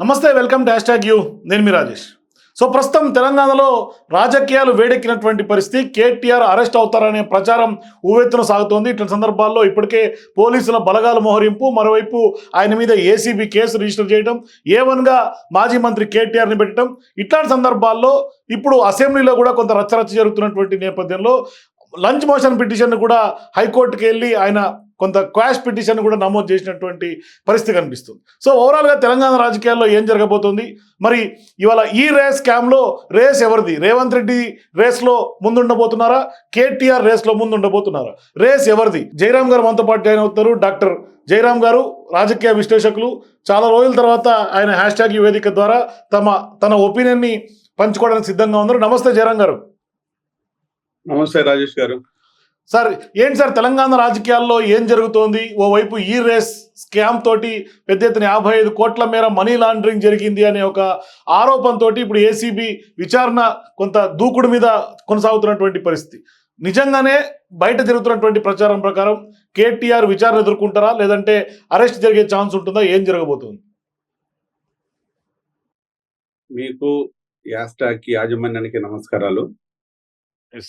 నమస్తే, welcome to hash tag you. నేను మీ Rajesh. So ప్రస్తుతం తెలంగాణలో రాజకీయాలు వేడెక్కినటువంటి పరిస్థితి. కేటీఆర్ అరెస్ట్ అవుతారనే ప్రచారం ఊవెత్తున సాగుతోంది. ఇట్లాంటి సందర్భాల్లో ఇప్పటికే పోలీసుల బలగాల మోహరింపు, మరోవైపు ఆయన మీద ఏసీబీ కేసు రిజిస్టర్ చేయడం, A1గా మాజీ మంత్రి కేటీఆర్ని పెట్టడం, ఇట్లాంటి సందర్భాల్లో ఇప్పుడు అసెంబ్లీలో కూడా కొంత రచ్చరచ్చ జరుగుతున్నటువంటి నేపథ్యంలో లంచ్ మోషన్ పిటిషన్ కూడా హైకోర్టుకి వెళ్ళి ఆయన కొంత క్వాష్ పిటిషన్ కూడా నమోదు చేసినటువంటి పరిస్థితి కనిపిస్తుంది. సో ఓవరాల్గా తెలంగాణ రాజకీయాల్లో ఏం జరగబోతుంది, మరి ఇవాళ ఈ రేస్ స్కామ్లో రేస్ ఎవరిది? రేవంత్ రెడ్డి రేస్లో ముందుండబోతున్నారా, కేటీఆర్ రేస్లో ముందుండబోతున్నారా? రేస్ ఎవరిది? జయరాం గారు మనతో పాటు జాయిన్ అవుతారు. డాక్టర్ జయరాం గారు రాజకీయ విశ్లేషకులు. చాలా రోజుల తర్వాత ఆయన హ్యాష్ ట్యాగ్ వేదిక ద్వారా తన ఒపీనియన్ని పంచుకోవడానికి సిద్ధంగా ఉన్నారు. నమస్తే జయరాం గారు. నమస్తే రాజేష్ గారు. సార్, ఏంటి సార్ తెలంగాణ రాజకీయాల్లో ఏం జరుగుతోంది? ఓవైపు ఈ రేస్ స్కామ్ తోటి పెద్ద ఎత్తున 55 కోట్ల మేర మనీ లాండరింగ్ జరిగింది అనే ఒక ఆరోపణతో ఇప్పుడు ఏసీబీ విచారణ కొంత దూకుడు మీద కొనసాగుతున్నటువంటి పరిస్థితి. నిజంగానే బయట జరుగుతున్నటువంటి ప్రచారం ప్రకారం కేటీఆర్ విచారణ ఎదుర్కొంటారా, లేదంటే అరెస్ట్ జరిగే ఛాన్స్ ఉంటుందా? ఏం జరగబోతుంది? మీకు యాస్టాక్ యాజమాన్యానికి నమస్కారాలు.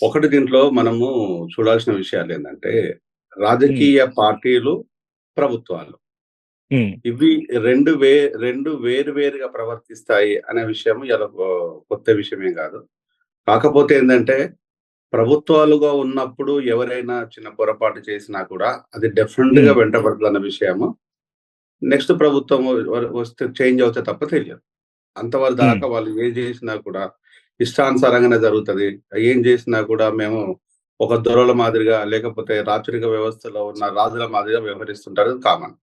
ఒకటి దీంట్లో మనము చూడాల్సిన విషయాలు ఏంటంటే, రాజకీయ పార్టీలు, ప్రభుత్వాలు ఇవి రెండు వేరుగా ప్రవర్తిస్తాయి అనే విషయం ఇలా కొత్త విషయమే కాదు. కాకపోతే ఏంటంటే, ప్రభుత్వాలుగా ఉన్నప్పుడు ఎవరైనా చిన్న పొరపాటు చేసినా కూడా అది డెఫినెట్ గా వెంటబడుతున్న విషయము. నెక్స్ట్ ప్రభుత్వం వస్తే చేంజ్ అవుతే తప్ప తెలియదు. అంతవరకు దాకా వాళ్ళు ఏం చేసినా కూడా ఇష్టానుసారంగానే జరుగుతుంది. ఏం చేసినా కూడా మేము ఒక దొరల మాదిరిగా, లేకపోతే రాచరిక వ్యవస్థలో ఉన్న రాజుల మాదిరిగా వ్యవహరిస్తుంటారు. కామన్.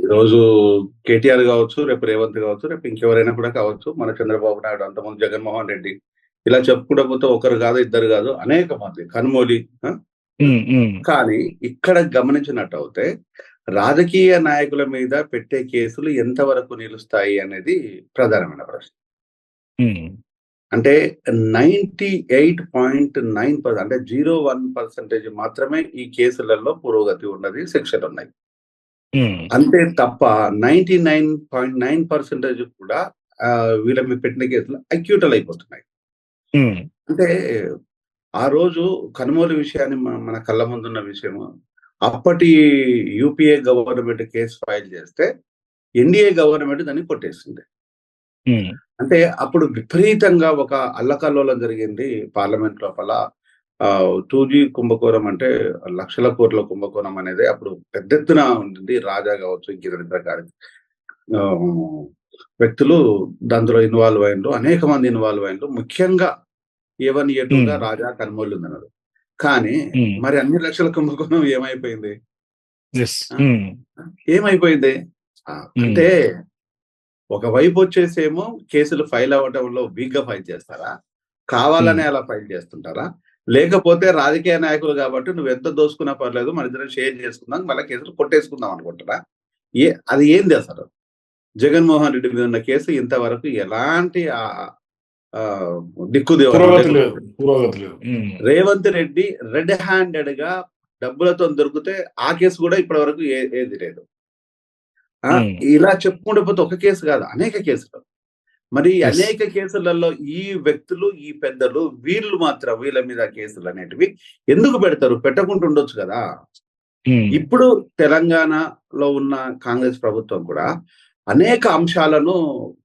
ఈరోజు కేటీఆర్ కావచ్చు, రేపు రేవంత్ కావచ్చు, రేపు ఇంకెవరైనా కూడా కావచ్చు, మన చంద్రబాబు నాయుడు, అంతకుముందు జగన్మోహన్ రెడ్డి, ఇలా చెప్పుకుంటూ పోతే ఒకరు కాదు, ఇద్దరు కాదు, అనేక మంది, కనుమోలి. కానీ ఇక్కడ గమనించినట్టు అయితే రాజకీయ నాయకుల మీద పెట్టే కేసులు ఎంతవరకు నిలుస్తాయి అనేది ప్రధానమైన ప్రశ్న. అంటే 98.9% అంటే 0.1% మాత్రమే ఈ కేసులలో పురోగతి ఉన్నది, శిక్షలు ఉన్నాయి. అంతే తప్ప 99.9% కూడా వీళ్ళ మీద పెట్టిన కేసులు అక్యూటల్ అయిపోతున్నాయి. అంటే ఆ రోజు కనుమోలు విషయాన్ని మన కళ్ళ ముందున్న విషయము, అప్పటి యూపీఏ గవర్నమెంట్ కేసు ఫైల్ చేస్తే ఎన్డీఏ గవర్నమెంట్ దాన్ని కొట్టేసింది. అంటే అప్పుడు విపరీతంగా ఒక అల్లకల్లోలం జరిగింది పార్లమెంట్ లోపల. 2G కుంభకోణం అంటే లక్షల కోట్ల కుంభకోణం అనేది అప్పుడు పెద్ద ఎత్తున ఉంటుంది. రాజా కావచ్చు, ఇంకిద్దరు వ్యక్తులు దాంట్లో ఇన్వాల్వ్ అయ్యారు, అనేక మంది ఇన్వాల్వ్ అయ్యారు. ముఖ్యంగా A1 A2గా రాజా కనుమోలు ఉన్నారు. కానీ మరి అన్ని లక్షల కుంభకోణం ఏమైపోయింది? ఏమైపోయింది అంటే, ఒకవైపు వచ్చేసేమో కేసులు ఫైల్ అవ్వడంలో వీక్ గా ఫైల్ చేస్తారా, కావాలనే అలా ఫైల్ చేస్తుంటారా, లేకపోతే రాజకీయ నాయకులు కాబట్టి నువ్వు ఎంత దోసుకున్నా పర్లేదు, మన ఇద్దరం షేర్ చేసుకుందాం, మళ్ళీ కేసులు కొట్టేసుకుందాం అనుకుంటారా? అది ఏంది అసలు? జగన్మోహన్ రెడ్డి మీద ఉన్న కేసు ఇంతవరకు ఎలాంటి రేవంత్ రెడ్డి రెడ్ హ్యాండెడ్ గా డబ్బులతో దొరికితే ఆ కేసు కూడా ఇప్పటి వరకు ఏది లేదు. ఇలా చెప్పుకుంటూ పోతే ఒక కేసు కాదు, అనేక కేసులు. మరి అనేక కేసులలో ఈ వ్యక్తులు, ఈ పెద్దలు, వీళ్ళ మీద కేసులు అనేటివి ఎందుకు పెడతారు? పెట్టకుండా ఉండొచ్చు కదా. ఇప్పుడు తెలంగాణలో ఉన్న కాంగ్రెస్ ప్రభుత్వం కూడా అనేక అంశాలను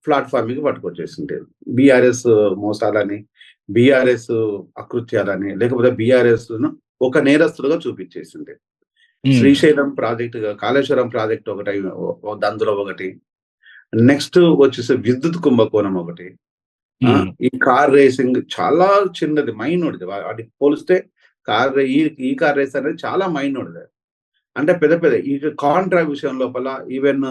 ప్లాట్ఫామ్కి పట్టుకొచ్చేసింది. బీఆర్ఎస్ మోసాలని, బీఆర్ఎస్ అకృత్యాలని, లేకపోతే బీఆర్ఎస్ ను ఒక నేరస్తులుగా చూపించేసింది. శ్రీశైలం ప్రాజెక్టు, కాళేశ్వరం ప్రాజెక్ట్ ఒకటి, అందులో ఒకటి. నెక్స్ట్ వచ్చేసి విద్యుత్ కుంభకోణం ఒకటి. ఈ కార్ రేసింగ్ చాలా చిన్నది, మైనూడిది. వాటికి పోలిస్తే ఈ కార్ రేస్ అనేది చాలా మైనూడిది. అంటే పెద్ద ఈ కాంట్రా విషయం లోపల ఈవెన్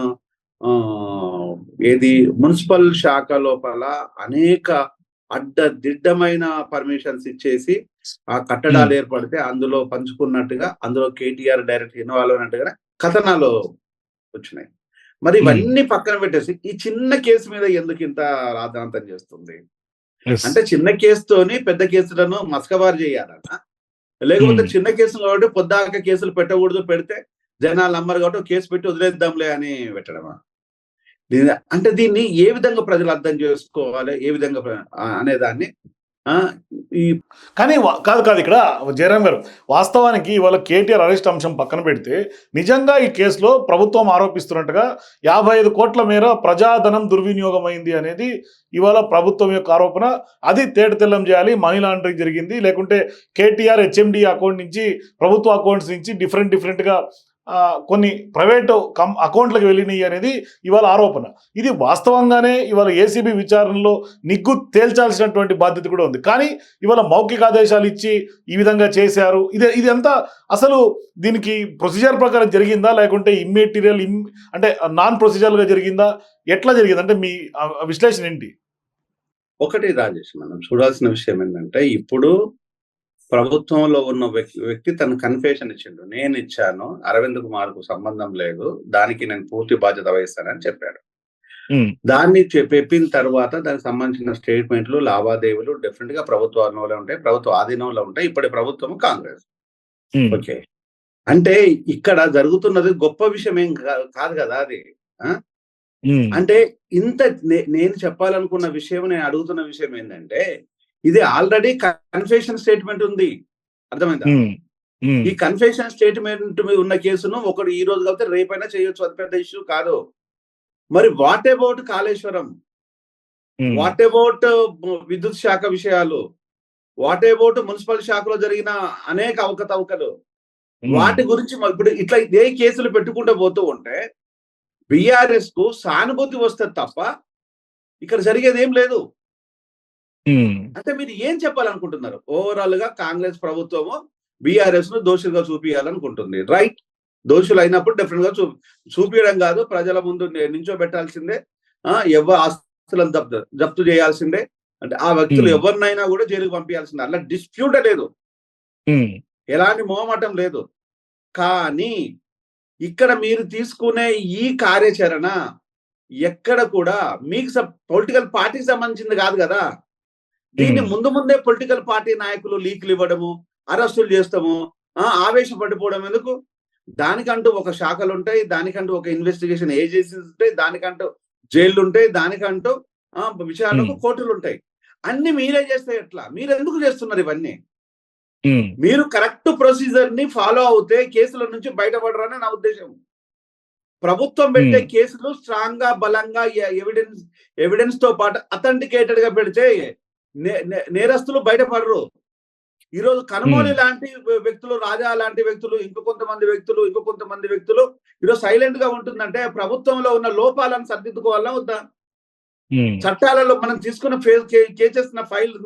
ఏది మున్సిపల్ శాఖ లోపల అనేక అడ్డదిడ్డమైన పర్మిషన్స్ ఇచ్చేసి ఆ కట్టడాలు ఏర్పడితే అందులో పంచుకున్నట్టుగా, అందులో కేటీఆర్ డైరెక్ట్ ఇన్వాల్వ్ అయినట్టుగా కథనాలు వచ్చినాయి. మరి ఇవన్నీ పక్కన పెట్టేసి ఈ చిన్న కేసు మీద ఎందుకు ఇంత రాద్ధాంతం చేస్తుంది? అంటే చిన్న కేసుతోని పెద్ద కేసులను మస్కబారు చేయాలన్న, లేకపోతే చిన్న కేసులు కాబట్టి పొద్దాక కేసులు పెట్టకూడదు, పెడితే జనాలు నమ్మరు కాబట్టి కేసు పెట్టి వదిలేద్దాంలే అని పెట్టడమా? అంటే దీన్ని ఏ విధంగా ప్రజలు అర్థం చేసుకోవాలి, ఏ విధంగా అనేదాన్ని ఈ కానీ కాదు ఇక్కడ జయరాం గారు, వాస్తవానికి ఇవాళ కేటీఆర్ అరెస్ట్ అంశం పక్కన పెడితే నిజంగా ఈ కేసులో ప్రభుత్వం ఆరోపిస్తున్నట్టుగా 55 కోట్ల మేర ప్రజాధనం దుర్వినియోగం అయింది అనేది ఇవాళ ప్రభుత్వం యొక్క ఆరోపణ. అది తేటతెల్లం చేయాలి, మనీ లాండరింగ్ జరిగింది, లేకుంటే కేటీఆర్ హెచ్ఎండి అకౌంట్ నుంచి ప్రభుత్వ అకౌంట్స్ నుంచి డిఫరెంట్గా కొన్ని ప్రైవేటు అకౌంట్లకు వెళ్ళినాయి అనేది ఇవాళ ఆరోపణ. ఇది వాస్తవంగానే ఇవాళ ఏసీబీ విచారణలో నిగ్గు తేల్చాల్సినటువంటి బాధ్యత కూడా ఉంది. కానీ ఇవాళ మౌఖిక ఆదేశాలు ఇచ్చి ఈ విధంగా చేశారు. ఇది అంతా అసలు దీనికి ప్రొసీజర్ ప్రకారం జరిగిందా, లేకుంటే ఇమ్మెటీరియల్ అంటే నాన్ ప్రొసీజర్గా జరిగిందా, ఎట్లా జరిగింది అంటే మీ విశ్లేషణ ఏంటి? ఒకటి రాజేష్, మనం చూడాల్సిన విషయం ఏంటంటే, ఇప్పుడు ప్రభుత్వంలో ఉన్న వ్యక్తి తను కన్ఫెషన్ ఇచ్చిండు, నేను ఇచ్చాను, అరవింద్ కుమార్ కు సంబంధం లేదు, దానికి నేను పూర్తి బాధ్యత వహిస్తానని చెప్పాడు. దాన్ని చెప్పిన తర్వాత దానికి సంబంధించిన స్టేట్మెంట్లు, లావాదేవీలు డెఫినెట్ గా ప్రభుత్వంలో ఉంటాయి, ప్రభుత్వ ఆధీనంలో ఉంటాయి. ఇప్పటి ప్రభుత్వం కాంగ్రెస్. ఓకే, అంటే ఇక్కడ జరుగుతున్నది గొప్ప విషయం ఏం కాదు కదా అది. అంటే ఇంత నేను చెప్పాలనుకున్న విషయం, నేను అడుగుతున్న విషయం ఏంటంటే, ఇది ఆల్రెడీ కన్ఫెషన్ స్టేట్మెంట్ ఉంది, అర్థమైందా? ఈ కన్ఫెషన్ స్టేట్మెంట్ మీద ఉన్న కేసును ఒకడు ఈ రోజు కలిపితే రేపైనా చేయొచ్చు, అది పెద్ద ఇష్యూ కాదు. మరి what about Kaleshwaram, what about విద్యుత్ శాఖ విషయాలు, వాట్ అబౌట్ మున్సిపల్ శాఖలో జరిగిన అనేక అవకతవకలు, వాటి గురించి ఇప్పుడు ఇట్లా ఇదే కేసులు పెట్టుకుంటూ పోతూ ఉంటే బీఆర్ఎస్ కు సానుభూతి వస్తుంది తప్ప ఇక్కడ జరిగేది ఏం లేదు. అంటే మీరు ఏం చెప్పాలనుకుంటున్నారు? ఓవరాల్ గా కాంగ్రెస్ ప్రభుత్వము బీఆర్ఎస్ ను దోషులుగా చూపించాలనుకుంటుంది. రైట్, దోషులు అయినప్పుడు డెఫినెట్ గా చూపించడం కాదు, ప్రజల ముందు నించోబెట్టాల్సిందే, ఎవరి ఆస్తులను జప్తు చేయాల్సిందే, అంటే ఆ వ్యక్తులు ఎవరినైనా కూడా జైలుకు పంపించాల్సిందే, అలా డిస్ప్యూట్ లేదు, ఎలాంటి మోహమాటం లేదు. కానీ ఇక్కడ మీరు తీసుకునే ఈ కార్యాచరణ ఎక్కడ కూడా మీకు పొలిటికల్ పార్టీకి సంబంధించింది కాదు కదా. దీన్ని ముందే పొలిటికల్ పార్టీ నాయకులు లీకులు ఇవ్వడము, అరెస్టులు చేస్తాము, ఆవేశపడిపోవడం ఎందుకు? దానికంటూ ఒక శాఖలు ఉంటాయి, దానికంటూ ఒక ఇన్వెస్టిగేషన్ ఏజెన్సీస్ ఉంటాయి, దానికంటూ జైళ్లు ఉంటాయి, దానికంటూ విచారణకు కోర్టులు ఉంటాయి. అన్ని మీరే చేస్తే ఎట్లా? మీరు ఎందుకు చేస్తున్నారు ఇవన్నీ? మీరు కరెక్ట్ ప్రొసీజర్ ని ఫాలో అవుతే కేసుల నుంచి బయటపడరని నా ఉద్దేశం. ప్రభుత్వం పెట్టే కేసులు స్ట్రాంగ్ గా, బలంగా, ఎవిడెన్స్ తో పాటు అథెంటికేటెడ్ గా పెడితే నేరస్తులు బయటపడరు. ఈరోజు కనుమోని లాంటి వ్యక్తులు, రాజా లాంటి వ్యక్తులు, ఇంకో కొంతమంది వ్యక్తులు ఈరోజు సైలెంట్ గా ఉంటుందంటే ప్రభుత్వంలో ఉన్న లోపాలను సరిదిద్దుకోవాలా వద్దా? చట్టాలలో మనం తీసుకున్న కేసెస్ ఫైల్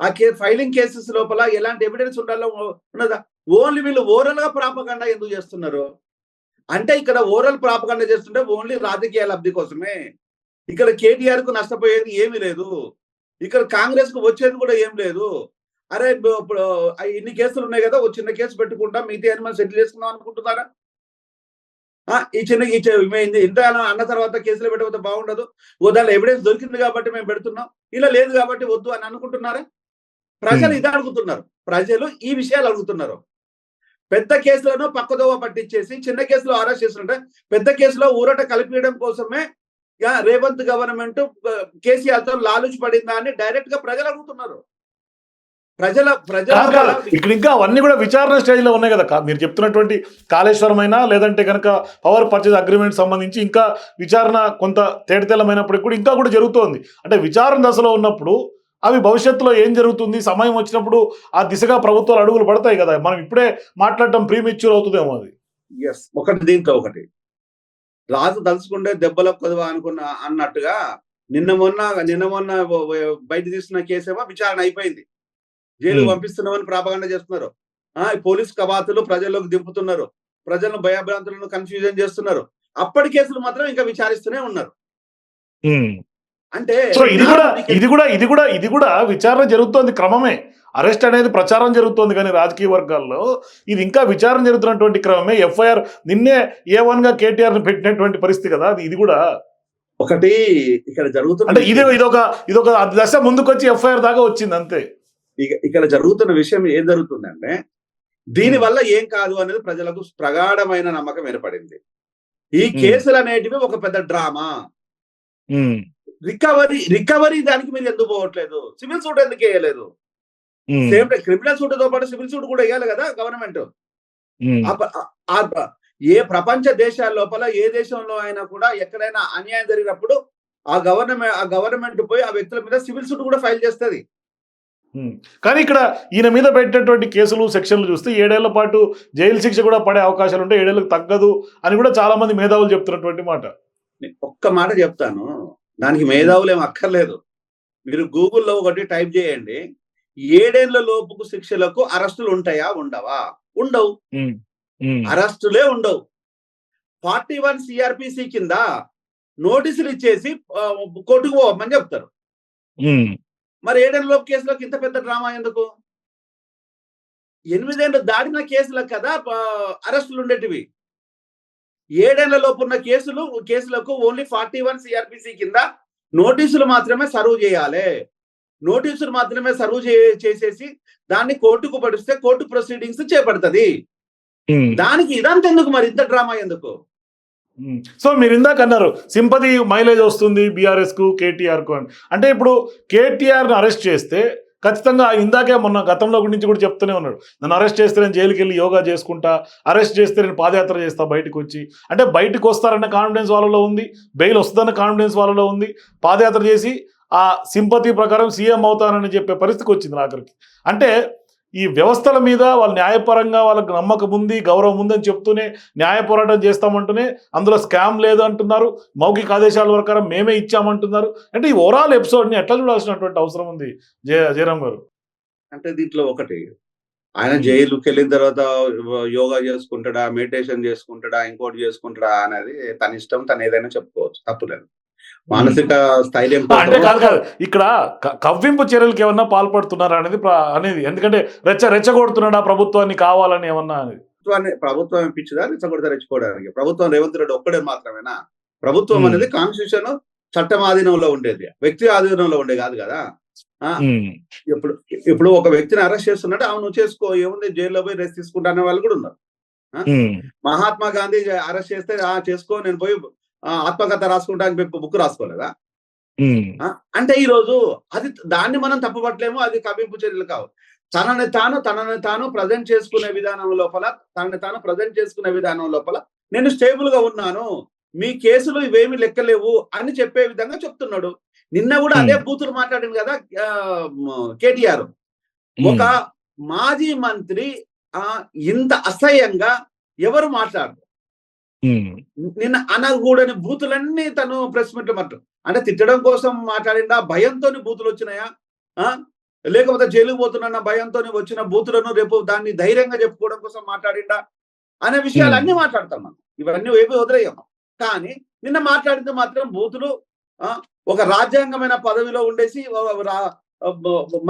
ఆ ఫైలింగ్ కేసెస్ లోపల ఎలాంటి ఎవిడెన్స్ ఉండాలో ఉన్నదా? ఓన్లీ వీళ్ళు ఓరల్ గా ప్రాపగండా ఎందుకు చేస్తున్నారు అంటే, ఇక్కడ ఓరల్ ప్రాపగండా చేస్తుంటే ఓన్లీ రాజకీయ లబ్ధి కోసమే. ఇక్కడ కేటీఆర్ కు నష్టపోయేది ఏమీ లేదు, ఇక్కడ కాంగ్రెస్ కు వచ్చేది కూడా ఏం లేదు. అరే ఇప్పుడు ఇన్ని కేసులు ఉన్నాయి కదా, ఒక చిన్న కేసు పెట్టుకుంటాం, మిగతా అని మనం సెటిల్ చేసుకుందాం అనుకుంటున్నారా? ఈ ఇంత అన్న తర్వాత కేసులు పెట్టకపోతే బాగుండదు, దానిలో ఎవిడెన్స్ దొరికింది కాబట్టి మేము పెడుతున్నాం, ఇలా లేదు కాబట్టి వద్దు అని అనుకుంటున్నారా? ప్రజలు ఇది అడుగుతున్నారు, ప్రజలు ఈ విషయాలు అడుగుతున్నారు. పెద్ద కేసులను పక్కదోవ పట్టించేసి చిన్న కేసులో అరెస్ట్ చేస్తుంటే, పెద్ద కేసులో ఊరట కలిపియడం కోసమే రేవంత్ గవర్నమెంట్ కేసీఆర్ తో లాలూచి పడిందా అని డైరెక్ట్ గా ప్రజలు అడుగుతున్నారు. ఇక్కడ ఇంకా అవన్నీ కూడా విచారణ స్టేజ్ లో ఉన్నాయి కదా. మీరు చెప్తున్నటువంటి కాళేశ్వరం అయినా, లేదంటే కనుక పవర్ పర్చేజ్ అగ్రిమెంట్ సంబంధించి ఇంకా విచారణ కొంత తేటతెల్లమైనప్పటికీ కూడా ఇంకా కూడా జరుగుతోంది. అంటే విచారణ దశలో ఉన్నప్పుడు అవి భవిష్యత్తులో ఏం జరుగుతుంది, సమయం వచ్చినప్పుడు ఆ దిశగా ప్రభుత్వాలు అడుగులు పడతాయి కదా. మనం ఇప్పుడే మాట్లాడటం ప్రీమెచ్యూర్ అవుతుందేమో అది. ఒకటి దీంట్లో ఒకటి, రాజు తలుచుకుంటే దెబ్బలకు కొదవా అన్నట్టుగా నిన్న మొన్న బయట తీస్తున్న కేసేమో విచారణ అయిపోయింది, జైలు పంపిస్తున్నామని ప్రాపగండా చేస్తున్నారు. పోలీస్ కవాతులు ప్రజల్లోకి దింపుతున్నారు, ప్రజలను భయభ్రాంతులను కన్ఫ్యూజన్ చేస్తున్నారు. అప్పటి కేసులు మాత్రం ఇంకా విచారిస్తూనే ఉన్నారు. అంటే ఇది కూడా విచారణ జరుగుతోంది, క్రమమే. అరెస్ట్ అనేది ప్రచారం జరుగుతోంది, కానీ రాజకీయ వర్గాల్లో ఇది ఇంకా విచారణ జరుగుతున్నటువంటి క్రమమే. ఎఫ్ఐఆర్ నిన్నే A1 గా కేటీఆర్ ని పెట్టినటువంటి పరిస్థితి కదా అది. ఇది కూడా ఒకటి ఇక్కడ జరుగుతుంది, అంటే ఇదొక దశ ముందుకొచ్చి ఎఫ్ఐఆర్ దాకా వచ్చింది అంతే. ఇక్కడ జరుగుతున్న విషయం ఏం జరుగుతుందంటే, దీని వల్ల ఏం కాదు అనేది ప్రజలకు ప్రగాఢమైన నమ్మకం ఏర్పడింది. ఈ కేసులు అనేటివి ఒక పెద్ద డ్రామా, ఉమ్, రికవరీ దానికి మీరు ఎందుకు పోవట్లేదు? సివిల్ సూట్ ఎందుకు వేయలేదు? ఉమ్, సేమ్ క్రిమినల్ సూట్ తో పాటు సివిల్ సూట్ కూడా వేయాలి కదా గవర్నమెంట్. ఉమ్, ఏ ప్రపంచ దేశాల లోపల ఏ దేశంలో అయినా కూడా ఎక్కడైనా అన్యాయం జరిగినప్పుడు ఆ గవర్నమెంట్ పోయి ఆ వ్యక్తుల మీద సివిల్ సూట్ కూడా ఫైల్ చేస్తుంది. ఉమ్. కానీ ఇక్కడ ఈయన మీద పెట్టినటువంటి కేసులు సెక్షన్లు చూస్తే 7 ఏళ్ల పాటు జైలు శిక్ష కూడా పడే అవకాశాలు ఉంటే 7 ఏళ్ళకి తగ్గదు అని కూడా చాలా మంది మేధావులు చెప్తున్నటువంటి మాట. ఒక్క మాట చెప్తాను, దానికి మేధావులు ఏం అక్కర్లేదు. మీరు గూగుల్లో ఒకటి టైప్ చేయండి, 7 ఏళ్ల లోపుకు శిక్షలకు అరెస్టులు ఉంటాయా ఉండవా? ఉండవు, ఉమ్, ఉమ్, అరెస్టులే ఉండవు. 41 సిఆర్పిసి కింద నోటీసులు ఇచ్చేసి కోర్టుకు పోవమని చెప్తారు. ఉమ్, మరి 7 ఏళ్ల లోపు కేసులకు ఇంత పెద్ద డ్రామా ఎందుకు? 8 ఏళ్ళు దాటిన కేసులకు కదా అరెస్టులు ఉండేటివి. 7 ఏళ్ల లోపు ఉన్న కేసులకు ఓన్లీ 41 సిఆర్పిసి కింద నోటీసులు మాత్రమే సర్వ్ చేయాలి. నోటీసులు మాత్రమే సర్వ్ చేసేసి దాన్ని కోర్టుకు పడిస్తే కోర్టు ప్రొసీడింగ్స్ చేపడుతుంది. ఉమ్. దానికి ఇదంతా ఎందుకు? మరి ఇంత డ్రామా ఎందుకు? సో మీరు ఇందాక అన్నారు సింపతి మైలేజ్ వస్తుంది బీఆర్ఎస్ కు కేటీఆర్ కు అని. అంటే ఇప్పుడు కేటీఆర్ ని అరెస్ట్ చేస్తే ఖచ్చితంగా ఇందాకే మొన్న గతంలో గురించి కూడా చెప్తూనే ఉన్నాడు, నన్ను అరెస్ట్ చేస్తే నేను జైలుకి వెళ్ళి యోగా చేసుకుంటా, అరెస్ట్ చేస్తే నేను పాదయాత్ర చేస్తా బయటకు వచ్చి. అంటే బయటకు వస్తారన్న కాన్ఫిడెన్స్ వాళ్ళలో ఉంది, బెయిల్ వస్తుందన్న కాన్ఫిడెన్స్ వాళ్ళలో ఉంది, పాదయాత్ర చేసి ఆ సింపతి ప్రకారం సీఎం అవుతానని చెప్పే పరిస్థితికి వచ్చింది ఆఖరికి. అంటే ఈ వ్యవస్థల మీద వాళ్ళు న్యాయపరంగా వాళ్ళకి నమ్మకం ఉంది, గౌరవం ఉందని చెప్తూనే న్యాయ పోరాటం చేస్తామంటూనే అందులో స్కామ్ లేదు అంటున్నారు, మౌఖిక ఆదేశాల ప్రకారం మేమే ఇచ్చామంటున్నారు. అంటే ఈ ఓవరాల్ ఎపిసోడ్ని ఎట్లా చూడాల్సినటువంటి అవసరం ఉంది జయరాం గారు? అంటే దీంట్లో ఒకటి, ఆయన జైలుకి వెళ్ళిన తర్వాత యోగా చేసుకుంటాడా, మెడిటేషన్ చేసుకుంటాడా, ఇంకోటి చేసుకుంటాడా అనేది తన ఇష్టం, తను ఏదైనా చెప్పుకోవచ్చు, తప్పులేదు. మానసిక స్థైర్యం అంటే కాదు ఇక్కడ కవ్వింపు చర్యలకు ఏమన్నా పాల్పడుతున్నారా అనేది ఎందుకంటే రెచ్చగొడుతున్నాడా ప్రభుత్వాన్ని కావాలని ఏమన్నా అనేది? ప్రభుత్వం ఇప్పించదా రెచ్చగొడతా రెచ్చుకోవడానికి? ప్రభుత్వం రేవంత్ రెడ్డి ఒక్కడే మాత్రమేనా? ప్రభుత్వం అనేది కాన్స్టిట్యూషన్ చట్టం ఆధీనంలో ఉండేది, వ్యక్తి ఆధీనంలో ఉండేది కాదు కదా. ఇప్పుడు ఒక వ్యక్తిని అరెస్ట్ చేస్తున్నట్టు అవును చేసుకో, ఏముంది జైల్లో పోయి రెస్ట్ తీసుకుంటా అనే వాళ్ళు కూడా ఉన్నారు. మహాత్మా గాంధీ అరెస్ట్ చేస్తే చేసుకో, నేను పోయి ఆత్మకథ రాసుకుంటానికి బుక్ రాసుకోలేదా? అంటే ఈ రోజు దాన్ని మనం తప్పుపట్టలేము, అది కవింపు చర్యలు కావు. తనని తాను ప్రజెంట్ చేసుకునే విధానం లోపల నేను స్టేబుల్ గా ఉన్నాను, మీ కేసులు ఇవేమి లెక్కలేవు అని చెప్పే విధంగా చెప్తున్నాడు. నిన్న కూడా అదే బూతులు మాట్లాడింది కదా కేటీఆర్. ఒక మాజీ మంత్రి ఇంత అసహ్యంగా ఎవరు మాట్లాడరు. నిన్న అనకూడని బూతులన్నీ తను ప్రెస్ మీట్ లో అంటే తిట్టడం కోసం మాట్లాడిందా, భయంతో బూతులు వచ్చినాయా, లేకపోతే జైలుకు పోతున్నా భయంతో వచ్చిన బూతులను రేపు దాన్ని ధైర్యంగా చెప్పుకోవడం కోసం మాట్లాడిందా అనే విషయాలు అన్ని మాట్లాడతాం మనం. ఇవన్నీ ఏమి వదిలేయము. కానీ నిన్న మాట్లాడింది మాత్రం బూతులు. ఒక రాజ్యాంగమైన పదవిలో ఉండేసి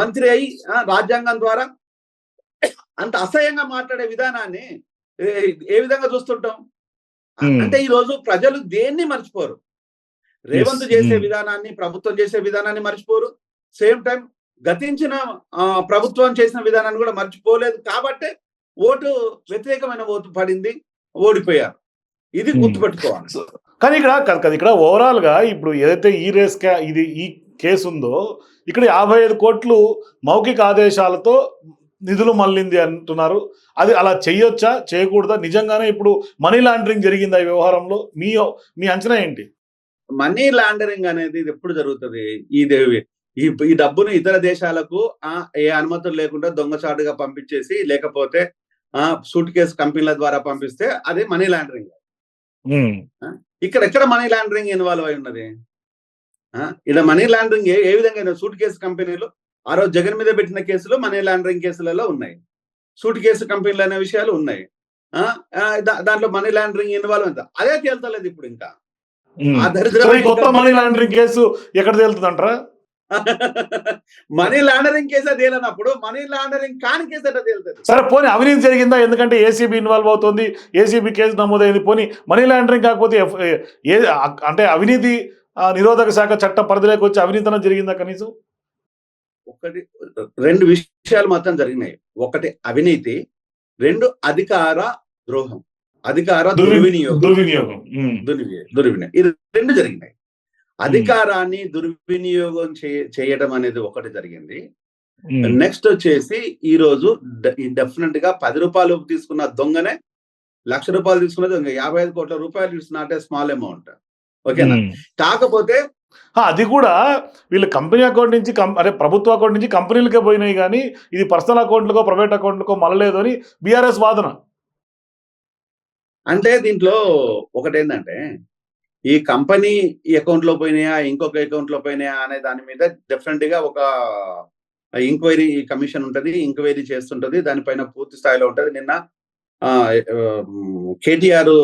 మంత్రి అయి రాజ్యాంగం ద్వారా అంత అసహ్యంగా మాట్లాడే విధానాన్ని ఏ విధంగా చూస్తుంటాం? అంటే ఈ రోజు ప్రజలు దేన్ని మర్చిపోరు. రేవంత్ చేసే విధానాన్ని, ప్రభుత్వం చేసే విధానాన్ని మర్చిపోరు. సేమ్ టైం గతించిన ప్రభుత్వం చేసిన విధానాన్ని కూడా మర్చిపోలేదు. కాబట్టే వ్యతిరేకమైన ఓటు పడింది, ఓడిపోయారు. ఇది గుర్తుపెట్టుకోవాలి. కానీ ఇక్కడ ఓవరాల్ గా ఇప్పుడు ఏదైతే ఈ కేసు ఉందో ఇక్కడ 55 కోట్లు మౌఖిక ఆదేశాలతో నిధులు మళ్ళింది అంటున్నారు. అది అలా చేయొచ్చా, చేయకూడదా? నిజంగానే ఇప్పుడు మనీ లాండరింగ్ జరిగిందా ఈ వ్యవహారంలో? మీ అంచనా ఏంటి? మనీ లాండరింగ్ అనేది ఇది ఎప్పుడు జరుగుతుంది? ఈ డబ్బును ఇతర దేశాలకు ఏ అనుమతులు లేకుండా దొంగచాటుగా పంపించేసి, లేకపోతే సూట్ కేసు కంపెనీల ద్వారా పంపిస్తే అది మనీ లాండరింగ్. ఎక్కడ మనీ లాండరింగ్ ఇన్వాల్వ్ అయి ఉన్నది? ఇలా మనీ లాండరింగ్ ఏ విధంగా సూట్ కేసు కంపెనీలు ఆ రోజు జగన్ మీద పెట్టిన కేసులు మనీ లాండరింగ్ కేసులలో ఉన్నాయి, సూట్ కేసు కంపెనీలు అనే విషయాలు ఉన్నాయి. దాంట్లో మనీ లాండరింగ్ ఇన్వాల్వ్ అంతా అదే తేల్తలేదు ఇప్పుడు. ఇంకా మనీ లాండరింగ్ కేసు ఎక్కడ తేలుతుందంటారా? మనీ లాండరింగ్ కేసు తేలినప్పుడు మనీ లాండరింగ్ కాని కేసు ఎట్లా తేలుతుంది? సరే పోనీ అవినీతి జరిగిందా? ఎందుకంటే ఏసీబీ ఇన్వాల్వ్ అవుతుంది, ఏసీబీ కేసు నమోదైంది. పోనీ మనీ లాండరింగ్ కాకపోతే అంటే అవినీతి నిరోధక శాఖ చట్ట పరిధిలోకి వచ్చి అవినీతి జరిగిందా కనీసం? రెండు విషయాలు మాత్రం జరిగినాయి. ఒకటి అవినీతి, రెండు అధికార ద్రోహం, అధికార దుర్వినియోగం. ఇది రెండు జరిగినాయి. అధికారాన్ని దుర్వినియోగం చేయడం అనేది ఒకటి జరిగింది. నెక్స్ట్ వచ్చేసి ఈ రోజు డెఫినెట్ గా 10 రూపాయలు తీసుకున్న దొంగనే ₹1,00,000 తీసుకున్న దొంగ 55 కోట్ల రూపాయలు. It's not a small amount. ఓకేనా? కాకపోతే అది కూడా వీళ్ళు కంపెనీ అకౌంట్ నుంచి అదే ప్రభుత్వ అకౌంట్ నుంచి కంపెనీలకే పోయినాయి, కానీ ఇది పర్సనల్ అకౌంట్లకో ప్రైవేట్ అకౌంట్లకో మళ్ళలేదు అని బీఆర్ఎస్ వాదన. అంటే దీంట్లో ఒకటేంటంటే ఈ కంపెనీ అకౌంట్ లో పోయినాయా ఇంకొక అకౌంట్ లో పోయినాయా అనే దాని మీద డెఫినెట్ గా ఒక ఎంక్వైరీ కమిషన్ ఉంటది, ఎంక్వైరీ చేస్తుంటది, దానిపైన పూర్తి స్థాయిలో ఉంటది. నిన్న కేటీఆర్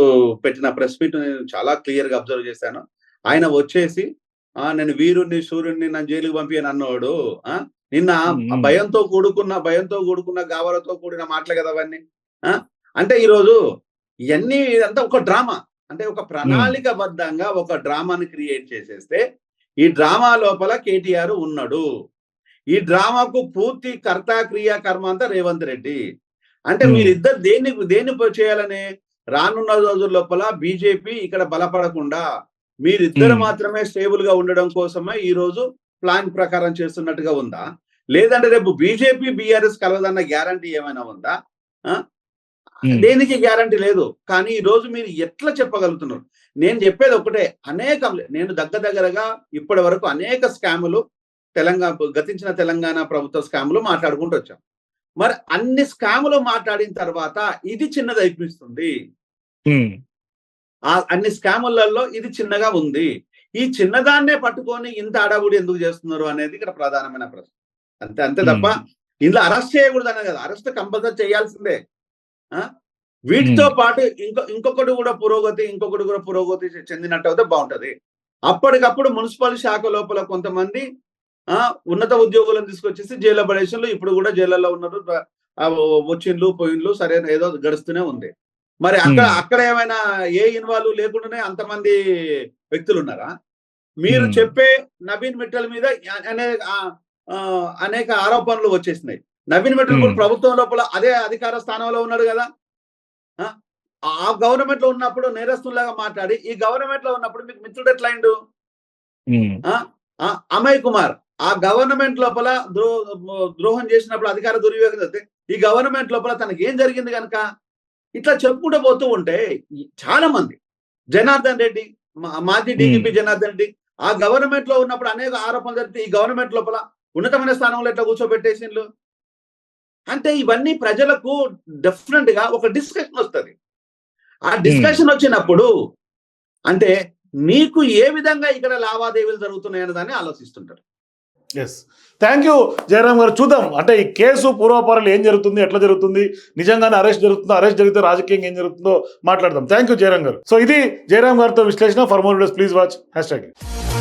పెట్టిన ప్రెస్ మీట్ చాలా క్లియర్ గా అబ్జర్వ్ చేశాను. ఆయన వచ్చేసి నేను వీరుణ్ణి సూర్యుడిని నన్ను జైలుకి పంపియని అన్నాడు. నిన్న భయంతో కూడుకున్న గావలతో కూడిన మాటలు కదా అవన్నీ. అంటే ఈరోజు ఇవన్నీ ఇదంతా ఒక డ్రామా, అంటే ఒక ప్రణాళికబద్ధంగా ఒక డ్రామాని క్రియేట్ చేసేస్తే ఈ డ్రామా లోపల కేటీఆర్ ఉన్నాడు. ఈ డ్రామాకు పూర్తి కర్త క్రియా కర్మ అంతా రేవంత్ రెడ్డి. అంటే మీరిద్దరు దేన్ని చేయాలని రానున్న రోజుల లోపల బీజేపీ ఇక్కడ బలపడకుండా మీరిద్దరు మాత్రమే స్టేబుల్ గా ఉండడం కోసమే ఈ రోజు ప్లాన్ ప్రకారం చేస్తున్నట్టుగా ఉందా? లేదంటే రేపు బీజేపీ బీఆర్ఎస్ కలవదన్న గ్యారంటీ ఏమైనా ఉందా? దేనికి గ్యారంటీ లేదు. కానీ ఈ రోజు మీరు ఎట్లా చెప్పగలుగుతున్నారు? నేను చెప్పేది ఒకటే, నేను దగ్గరగా ఇప్పటి వరకు అనేక స్కాములు గతించిన తెలంగాణ ప్రభుత్వ స్కాములు మాట్లాడుకుంటూ వచ్చాం. మరి అన్ని స్కాములు మాట్లాడిన తర్వాత ఇది చిన్నది అయిపిస్తుంది. అన్ని స్కాములలో ఇది చిన్నగా ఉంది. ఈ చిన్నదాన్నే పట్టుకొని ఇంత అడవుడు ఎందుకు చేస్తున్నారు అనేది ఇక్కడ ప్రధానమైన ప్రశ్న. అంతే తప్ప ఇందులో అరెస్ట్ చేయకూడదు అనే కదా. అరెస్ట్ కంపల్సరీ చేయాల్సిందే. వీటితో పాటు ఇంకొకటి కూడా పురోగతి చెందినట్టు అయితే బాగుంటది. అప్పటికప్పుడు మున్సిపల్ శాఖ లోపల కొంతమంది ఉన్నత ఉద్యోగులను తీసుకొచ్చేసి జైల్లో పడేసిన్లు. ఇప్పుడు కూడా జైళ్ళలో ఉన్నారు, వచ్చిండ్లు పోయిండ్లు, సరైన ఏదో గడుస్తూనే ఉంది. మరి అక్కడ ఏమైనా ఇన్వాల్వ్ లేకుండానే అంతమంది వ్యక్తులు ఉన్నారా? మీరు చెప్పే నవీన్ మిట్టల్ మీద అనేక ఆరోపణలు వచ్చేసినాయి. నవీన్ మిట్టల్ కూడా ప్రభుత్వం లోపల అదే అధికార స్థానంలో ఉన్నాడు కదా. ఆ గవర్నమెంట్ లో ఉన్నప్పుడు నేరస్తులాగా మాట్లాడి ఈ గవర్నమెంట్ లో ఉన్నప్పుడు మీకు మిత్రుడు ఎట్లా అయిండు? అమయ్ కుమార్ ఆ గవర్నమెంట్ లోపల ద్రోహం చేసినప్పుడు, అధికార దుర్వినియోగం చేస్తే ఈ గవర్నమెంట్ లోపల తనకి ఏం జరిగింది కనుక ఇట్లా చెప్పుకుంటూ పోతూ ఉంటే చాలా మంది, జనార్దన్ రెడ్డి, మాజీ డీజీపీ జనార్దన్ రెడ్డి ఆ గవర్నమెంట్ లో ఉన్నప్పుడు అనేక ఆరోపణలు జరిగితే ఈ గవర్నమెంట్ లోపల ఉన్నతమైన స్థానంలో ఎట్లా కూర్చోబెట్టేసిండ్లు. అంటే ఇవన్నీ ప్రజలకు డెఫినెట్ గా ఒక డిస్కషన్ వస్తుంది. ఆ డిస్కషన్ వచ్చినప్పుడు అంటే మీకు ఏ విధంగా ఇక్కడ లావాదేవీలు జరుగుతున్నాయని దాన్ని ఆలోచిస్తుంటారు. ఎస్, థ్యాంక్ యూ జయరామ్ గారు. చూద్దాం అంటే ఈ కేసు పూర్వపరాలు ఏం జరుగుతుంది, ఎట్లా జరుగుతుంది, నిజంగానే అరెస్ట్ జరుగుతుందో, అరెస్ట్ జరిగితే రాజకీయంగా ఏం జరుగుతుందో మాట్లాడదాం. థ్యాంక్ యూ జయరామ్ గారు. సో ఇది జయరామ్ గారితో విశ్లేషణ. For more videos please watch #.